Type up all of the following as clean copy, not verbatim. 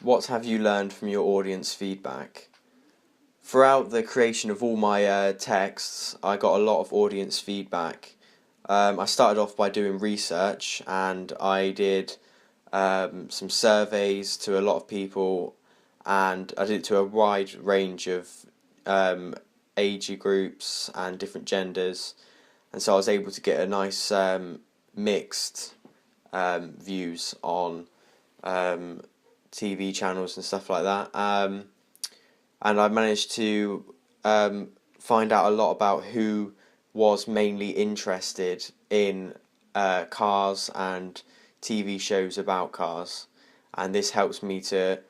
What have you learned from your audience feedback? Throughout the creation of all my texts, I got a lot of audience feedback. I started off by doing research, and I did some surveys to a lot of people, and I did it to a wide range of age groups and different genders, and so I was able to get a nice mixed views on TV channels and stuff like that. And I managed to find out a lot about who was mainly interested in cars and TV shows about cars, and this helps me to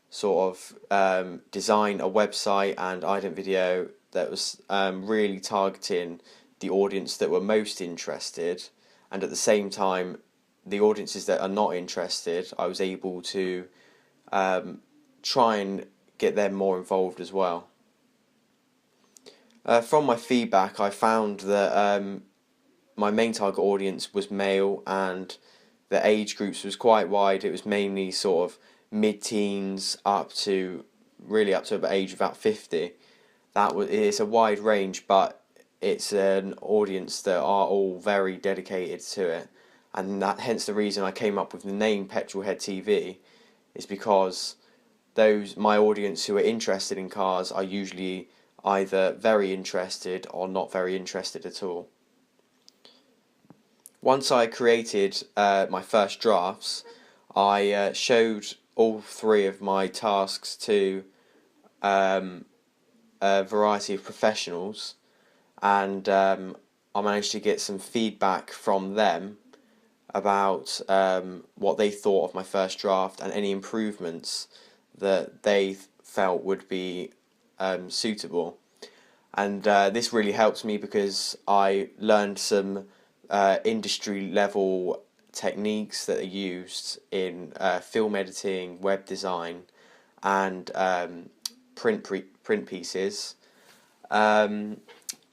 sort of design a website and ident video that was really targeting the audience that were most interested, and at the same time, the audiences that are not interested, I was able to try and get them more involved as well. From my feedback, I found that my main target audience was male, and the age groups was quite wide. It was mainly sort of mid-teens up to the age of about 50. It's a wide range, but it's an audience that are all very dedicated to it, and that hence the reason I came up with the name Petrolhead TV, is because my audience who are interested in cars are usually either very interested or not very interested at all. Once I created my first drafts, I showed all three of my tasks to a variety of professionals, and I managed to get some feedback from them about what they thought of my first draft and any improvements that they felt would be suitable. And this really helps me because I learned some industry level techniques that are used in film editing, web design, and print pieces.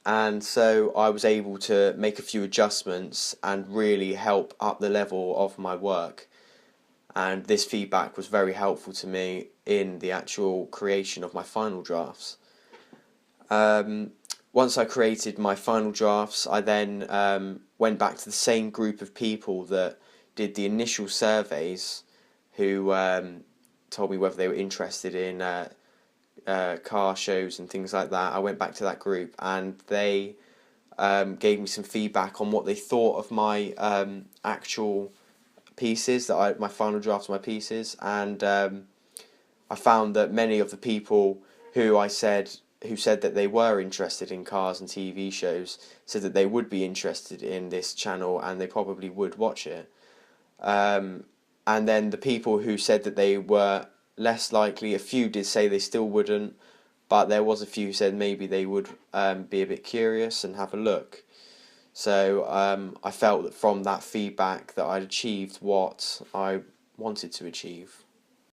And so I was able to make a few adjustments and really help up the level of my work. And this feedback was very helpful to me in the actual creation of my final drafts. Once I created my final drafts, I then went back to the same group of people that did the initial surveys, who told me whether they were interested in car shows and things like that. I went back to that group, and they gave me some feedback on what they thought of my actual pieces, my final drafts of my pieces, and I found that many of the people who said that they were interested in cars and TV shows said that they would be interested in this channel and they probably would watch it. And then the people who said that they were less likely, a few did say they still wouldn't, but there was a few who said maybe they would be a bit curious and have a look. So I felt that from that feedback that I'd achieved what I wanted to achieve.